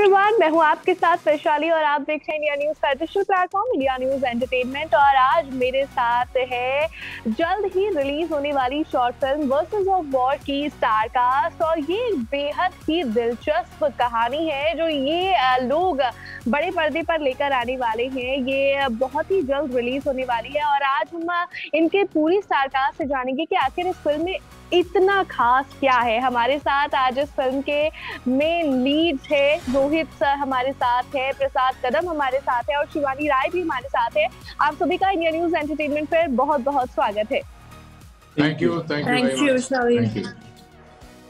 Everyone, मैं हूं आपके साथ वैशाली और आप देख रहे हैं इंडिया न्यूज का digital platform India news entertainment. और आज मेरे साथ है जल्द ही रिलीज होने वाली short film versus of war की स्टार कास्ट। और ये बेहद ही दिलचस्प कहानी है जो ये लोग बड़े पर्दे पर लेकर आने वाले हैं। ये बहुत ही जल्द रिलीज होने वाली है और आज हम इनके पूरी स्टार कास्ट से जानेंगे कि आखिर इस फिल्म में इतना खास क्या है। हमारे साथ आज इस फिल्म के मेन लीड है रोहित सर, हमारे साथ है प्रसाद कदम, हमारे साथ है और शिवानी राय भी हमारे साथ है। आप सभी का इंडिया न्यूज एंटरटेनमेंट पर बहुत बहुत स्वागत है। Thank you thank you.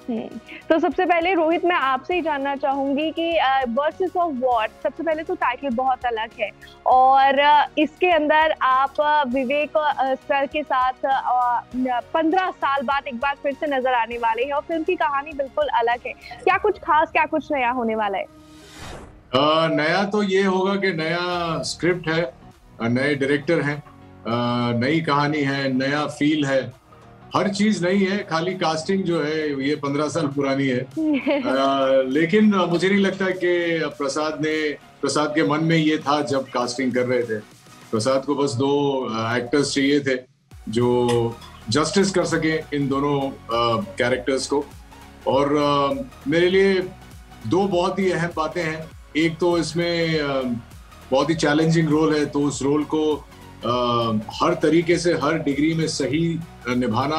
तो सबसे पहले रोहित, मैं आपसे ही जानना चाहूंगी कि वर्सेस ऑफ वॉर, सबसे पहले तो टाइटल बहुत अलग है और इसके अंदर आप विवेक सर के साथ 15 साल बाद एक बार फिर से नजर आने वाले हैं और फिल्म की कहानी बिल्कुल अलग है। क्या कुछ खास, क्या कुछ नया होने वाला है? नया तो ये होगा कि नया स्क्रिप्ट है, नए डायरेक्टर हैं, नई कहानी है, नया फील है, हर चीज नई है। खाली कास्टिंग जो है ये 15 साल पुरानी है। लेकिन मुझे नहीं लगता कि प्रसाद के मन में ये था जब कास्टिंग कर रहे थे। प्रसाद को बस 2 एक्टर्स चाहिए थे जो जस्टिस कर सके इन दोनों कैरेक्टर्स को। और मेरे लिए 2 बहुत ही अहम बातें हैं। एक तो इसमें बहुत ही चैलेंजिंग रोल है, तो उस रोल को हर तरीके से, हर डिग्री में सही निभाना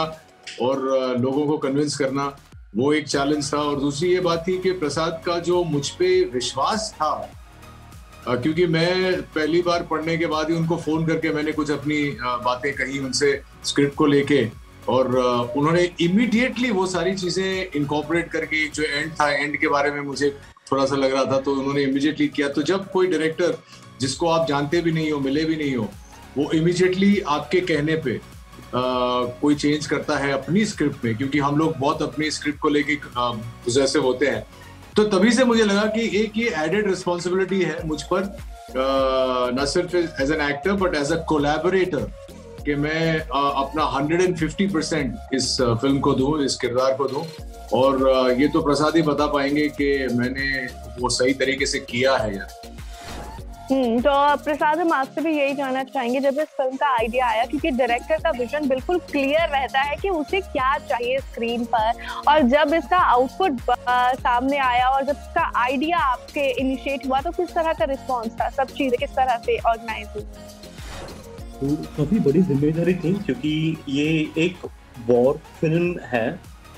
और लोगों को कन्विंस करना, वो एक चैलेंज था। और दूसरी ये बात थी कि प्रसाद का जो मुझ पे विश्वास था, क्योंकि मैं पहली बार पढ़ने के बाद ही उनको फोन करके मैंने कुछ अपनी बातें कही उनसे स्क्रिप्ट को लेके, और उन्होंने इमीडिएटली वो सारी चीजें इनकॉर्पोरेट करके, जो एंड था, एंड के बारे में मुझे थोड़ा सा लग रहा था तो उन्होंने इमीडिएटली किया। तो जब कोई डायरेक्टर जिसको आप जानते भी नहीं हो, मिले भी नहीं हो, वो इमीडिएटली आपके कहने पे कोई चेंज करता है अपनी स्क्रिप्ट में, क्योंकि हम लोग बहुत अपनी स्क्रिप्ट को लेके पॉजिटिव होते हैं, तो तभी से मुझे लगा कि एक ये एडेड रिस्पॉन्सिबिलिटी है मुझ पर, न सिर्फ as an actor but as a collaborator, कि मैं अपना 150% इस फिल्म को दूं, इस किरदार को दूं। और ये तो प्रसाद ही बता पाएंगे कि मैंने वो सही तरीके से किया है यार। तो प्रसाद, हम आपसे भी यही जानना चाहेंगे, जब इस फिल्म का आइडिया आया, क्योंकि डायरेक्टर का विजन बिल्कुल क्लियर रहता है कि उसे क्या चाहिए स्क्रीन पर, और जब इसका आउटपुट सामने आया और जब इसका आइडिया आपके इनिशिएट हुआ तो किस तरह का रिस्पांस था, सब चीजें किस तरह से ऑर्गेनाइज हुई? तो काफी बड़ी जिम्मेदारी थी, क्योंकि ये एक वॉर फिल्म है।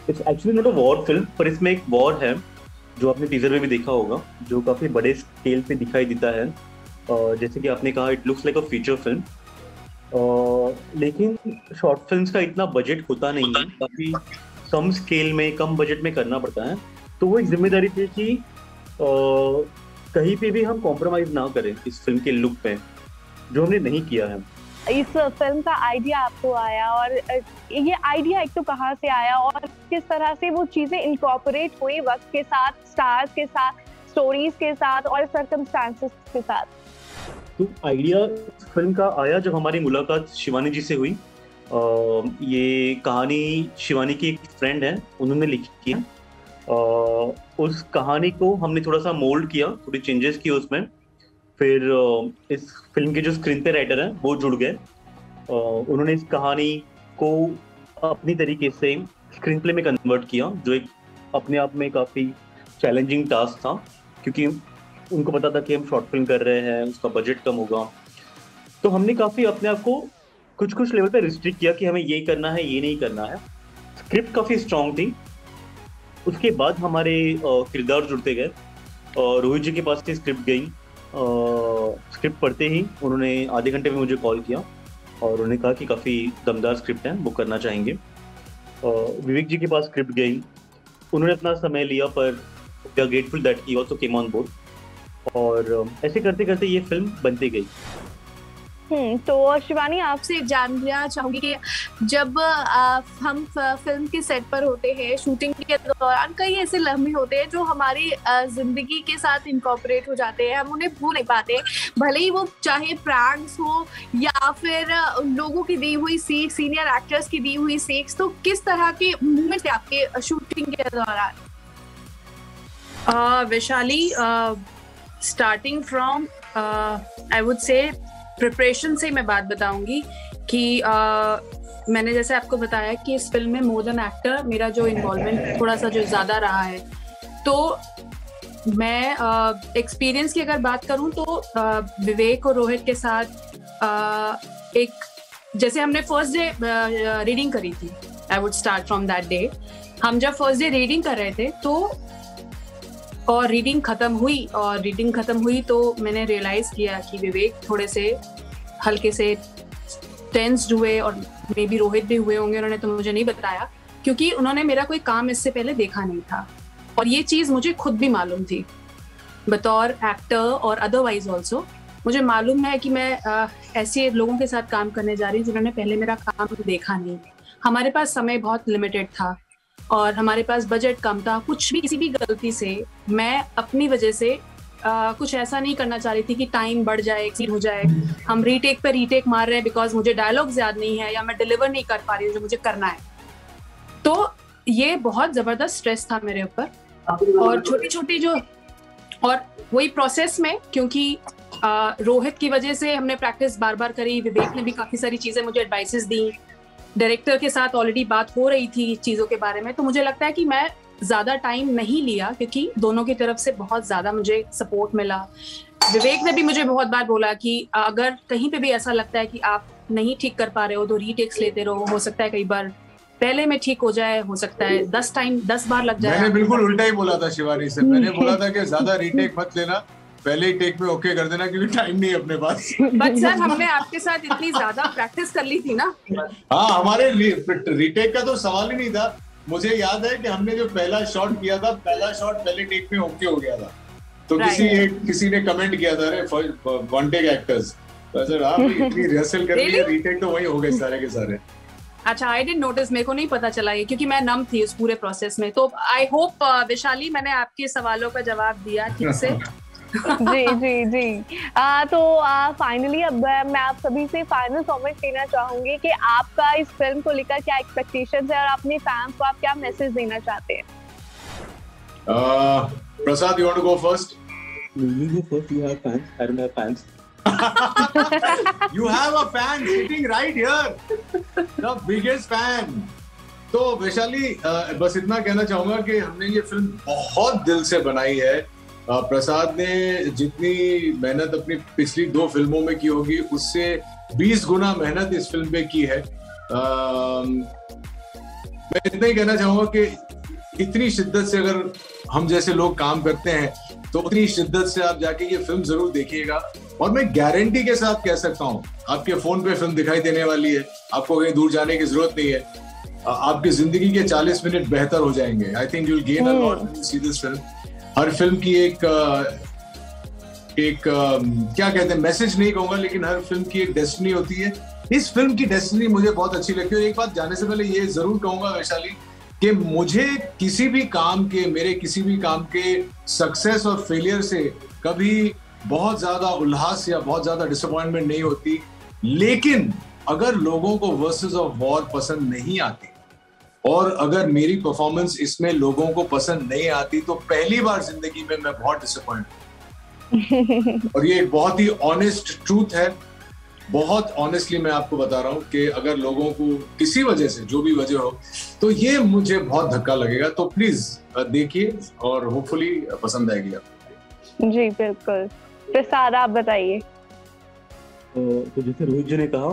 It's actually not a war film, पर इसमें एक वॉर है जो आपने टीजर में भी देखा होगा, जो काफी बड़े स्केल पे दिखाई देता है। जैसे कि आपने कहा, it looks like a feature film, लेकिन शॉर्ट फिल्म्स का इतना बजट होता नहीं है, काफी कम स्केल में, कम बजट में करना पड़ता है। तो वो एक जिम्मेदारी थी कि कहीं पे भी हम कॉम्प्रोमाइज ना करें इस फिल्म के लुक पे, जो हमने नहीं किया है। इस फिल्म का आइडिया आपको आया, और ये आइडिया एक तो कहाँ से आया और किस तरह से वो चीजें इनकॉर्पोरेट हुई वक्त के साथ, स्टार्स के साथ, स्टोरीज के साथ और सर्कमस्टांसेस के साथ? तो आइडिया फिल्म का आया जब हमारी मुलाकात शिवानी जी से हुई। ये कहानी शिवानी की एक फ्रेंड है, उन्होंने लिखी है। उस कहानी को हमने थोड़ा सा मोल्ड किया, थोड़ी चेंजेस किए उसमें। फिर इस फिल्म के जो स्क्रीन पे राइटर हैं वो जुड़ गए। उन्होंने इस कहानी को अपनी तरीके से स्क्रीन प्ले में कन्वर्ट किया, जो एक अपने आप में काफ़ी चैलेंजिंग टास्क था, क्योंकि उनको पता था कि हम शॉर्ट फिल्म कर रहे हैं, उसका बजट कम होगा। तो हमने काफ़ी अपने आप को कुछ लेवल पे रिस्ट्रिक्ट किया कि हमें ये करना है, ये नहीं करना है। स्क्रिप्ट काफ़ी स्ट्रांग थी। उसके बाद हमारे किरदार जुड़ते गए। रोहित जी के पास से स्क्रिप्ट गई। स्क्रिप्ट पढ़ते ही उन्होंने आधे घंटे में मुझे कॉल किया और उन्होंने कहा कि काफ़ी दमदार स्क्रिप्ट है, वो करना चाहेंगे। विवेक जी के पास स्क्रिप्ट गई, उन्होंने अपना समय लिया, पर we are grateful that he also came on board. और ऐसे करते करते ये फिल्म बनती गई। तो शिवानी, आपसे जानना चाहूंगी कि जब हम फिल्म के सेट पर होते हैं, शूटिंग के दौरान कई ऐसे लम्हे होते हैं जो हमारी जिंदगी के साथ इनकॉर्पोरेट हो जाते हैं, हम उन्हें भूल नहीं पाते, भले ही वो चाहे प्रैंक्स हो या फिर लोगों की दी हुई सीख, सीनियर एक्टर्स की दी हुई सीख। तो किस तरह के मूवमेंट्स थे आपके शूटिंग के दौरान? Vaishali, starting from I would say preparation से मैं बात बताऊंगी कि मैंने जैसे आपको बताया कि इस फिल्म में मोर देन एक्टर मेरा जो इन्वॉल्वमेंट थोड़ा सा जो ज़्यादा रहा है, तो मैं एक्सपीरियंस की अगर बात करूं तो विवेक और रोहित के साथ एक जैसे हमने फर्स्ट डे रीडिंग करी थी, I would start from that day. हम जब फर्स्ट डे रीडिंग कर रहे थे तो और रीडिंग खत्म हुई तो मैंने रियलाइज किया कि विवेक थोड़े से हल्के से टेंस्ड हुए और मे बी रोहित भी हुए होंगे, उन्होंने तो मुझे नहीं बताया क्योंकि उन्होंने मेरा कोई काम इससे पहले देखा नहीं था और ये चीज़ मुझे खुद भी मालूम थी बतौर एक्टर और अदरवाइज ऑल्सो। मुझे मालूम है कि मैं ऐसे लोगों के साथ काम करने जा रही हूँ जिन्होंने पहले मेरा काम देखा नहीं। हमारे पास समय बहुत लिमिटेड था और हमारे पास बजट कम था। कुछ भी किसी भी गलती से मैं अपनी वजह से कुछ ऐसा नहीं करना चाह रही थी कि टाइम बढ़ जाए, एक्सीड हो जाए, हम रीटेक पे रीटेक मार रहे हैं बिकॉज मुझे डायलॉग्स याद नहीं है या मैं डिलीवर नहीं कर पा रही हूँ जो मुझे करना है। तो ये बहुत ज़बरदस्त स्ट्रेस था मेरे ऊपर और छोटी छोटी जो और वही प्रोसेस में क्योंकि रोहित की वजह से हमने प्रैक्टिस बार बार करी, विवेक ने भी काफ़ी सारी चीज़ें मुझे एडवाइसेस दी, डायरेक्टर के साथ ऑलरेडी बात हो रही थी चीज़ों के बारे में। तो मुझे लगता है कि मैं ज़्यादा टाइम नहीं लिया क्योंकि दोनों की तरफ से बहुत ज़्यादा मुझे सपोर्ट मिला। विवेक ने भी मुझे बहुत बार बोला कि अगर कहीं पे भी ऐसा लगता है कि आप नहीं ठीक कर पा रहे हो तो रीटेक्स लेते रहो, हो सकता है कई बार पहले में ठीक हो जाए, हो सकता है 10 बार लग जाए। मैंने बिल्कुल उल्टा ही बोला था शिवानी से, मैंने बोला था कि ज्यादा रीटेक मत लेना, पहले ही टेक में ओके कर देना क्योंकि टाइम नहीं है अपने पास। बट सर हमने आपके साथ इतनी ज्यादा प्रैक्टिस कर ली थी ना। हाँ, हमारे रीटेक का तो सवाल ही नहीं था। मुझे याद है कि हमने जो पहला शॉट किया था, पहला शॉट पहले टेक में ओके हो गया था। तो किसी ने कमेंट किया था, अरे वन टेक एक्टर्स, तो सर आप इतनी रिहर्सल कर रही है, रीटेक तो वही हो गए सारे के सारे। अच्छा, आई डिडंट नोटिस, मेरे को नहीं पता चला ये क्योंकि मैं नम थी उस पूरे प्रोसेस में। तो आई होप वैशाली मैंने आपके सवालों का जवाब दिया ठीक से। जी जी जी। तो फाइनली अब मैं आप सभी से फाइनल कमेंट लेना चाहूंगी कि आपका इस फिल्म को लेकर क्या एक्सपेक्टेशंस है और अपने फैंस को आप क्या मैसेज देना चाहते हैं? प्रसाद, you want to go first? You go first. You have fans. I don't have fans. You have a fan sitting right here, the biggest fan. तो वैशाली, बस इतना कहना चाहूंगा कि हमने ये फिल्म बहुत दिल से बनाई है। प्रसाद ने जितनी मेहनत अपनी पिछली 2 फिल्मों में की होगी उससे 20 गुना मेहनत इस फिल्म पे की है। मैं इतना ही कहना चाहूंगा कि इतनी शिद्दत से अगर हम जैसे लोग काम करते हैं तो उतनी शिद्दत से आप जाके ये फिल्म जरूर देखिएगा। और मैं गारंटी के साथ कह सकता हूँ, आपके फोन पे फिल्म दिखाई देने वाली है, आपको कहीं दूर जाने की जरूरत नहीं है, आपकी जिंदगी के 40 मिनट बेहतर हो जाएंगे। I think you will gain a lot when you see this film. Her film की एक क्या कहते हैं, मैसेज नहीं कहूंगा, लेकिन हर फिल्म की एक डेस्टिनी होती है। इस फिल्म की डेस्टिनी मुझे बहुत अच्छी लगती है। एक बात जाने से पहले ये जरूर कहूंगा वैशाली कि मुझे मेरे किसी भी काम के सक्सेस और फेलियर से कभी बहुत ज्यादा उल्लास या बहुत ज्यादा डिसअपॉइंटमेंट नहीं होती। लेकिन अगर लोगों को वर्सेस ऑफ वॉर पसंद नहीं आती और अगर मेरी परफॉर्मेंस इसमें लोगों को पसंद नहीं आती तो पहली बार जिंदगी में मैं बहुत डिसअपॉइंट हूं। और ये एक बहुत ही ऑनेस्ट ट्रूथ है। बहुत ऑनेस्टली मैं आपको बता रहा हूं कि अगर लोगों को किसी वजह से, जो भी वजह हो, तो ये मुझे बहुत धक्का लगेगा। तो प्लीज देखिए और होपफुली पसंद आएगी आपको। जी बिल्कुल। प्रसाद, आप बताइए। तो जैसे रोहित जी ने कहा,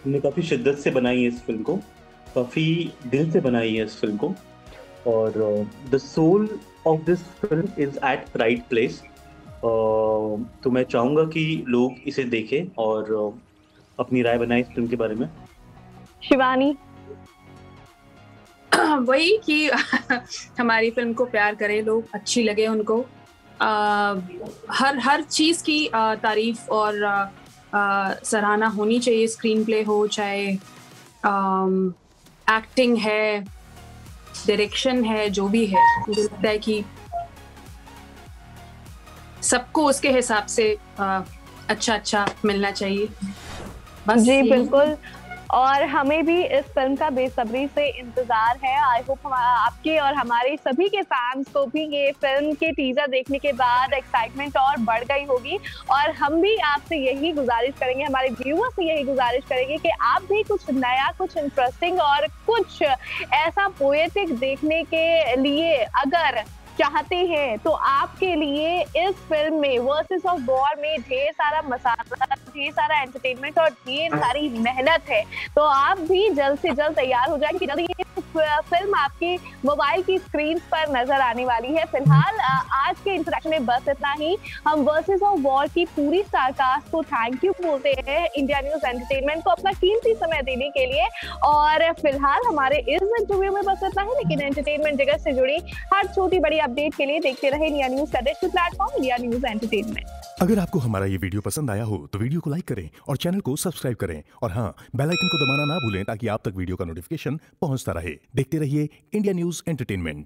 हमने काफी शिद्दत से बनाई है इस फिल्म को, काफी दिल से बनाई है इस फिल्म को, और the soul of this film is at right place. तो मैं चाहूंगा कि लोग इसे देखें और अपनी राय बनाएं इस फिल्म के बारे में। शिवानी? वही कि हमारी फिल्म को प्यार करें लोग, अच्छी लगे उनको। हर चीज़ की तारीफ और सराहना होनी चाहिए। स्क्रीन प्ले हो, चाहे एक्टिंग है, डायरेक्शन है, जो भी है, मुझे लगता है कि सबको उसके हिसाब से अच्छा मिलना चाहिए। बस जी बिल्कुल। और हमें भी इस फिल्म का बेसब्री से इंतजार है। आई होप आपके और हमारे सभी के फैंस को भी ये फिल्म के टीजर देखने के बाद एक्साइटमेंट और बढ़ गई होगी। और हम भी आपसे यही गुजारिश करेंगे, हमारे व्यूअर्स से यही गुजारिश करेंगे कि आप भी कुछ नया, कुछ इंटरेस्टिंग और कुछ ऐसा पोएटिक देखने के लिए अगर चाहते हैं तो आपके लिए इस फिल्म में वर्सेस ऑफ वॉर में ढेर सारा मसाला, ढेर सारा एंटरटेनमेंट और ढेर सारी मेहनत है। तो आप भी जल्द से जल्द तैयार हो जाएं कि जल्द ये फिल्म आपकी मोबाइल की स्क्रीन पर नजर आने वाली है। फिलहाल आज के इंटरेक्शन में बस इतना ही। हम वर्सेस ऑफ वॉर की पूरी स्टारकास्ट को थैंक यू बोलते हैं, इंडिया न्यूज एंटरटेनमेंट को अपना कीमती समय देने के लिए। और फिलहाल हमारे इस इंटरव्यू में बस इतना ही, लेकिन एंटरटेनमेंट जगत से जुड़ी हर छोटी बड़ी अपडेट के लिए देखते रहे इंडिया न्यूज का digital platform India news entertainment. अगर आपको हमारा ये वीडियो पसंद आया हो तो वीडियो को लाइक करें और चैनल को सब्सक्राइब करें, और हाँ, बेल आइकन को दबाना ना भूलें ताकि आप तक वीडियो का नोटिफिकेशन पहुंचता रहे। देखते रहिए इंडिया न्यूज एंटरटेनमेंट।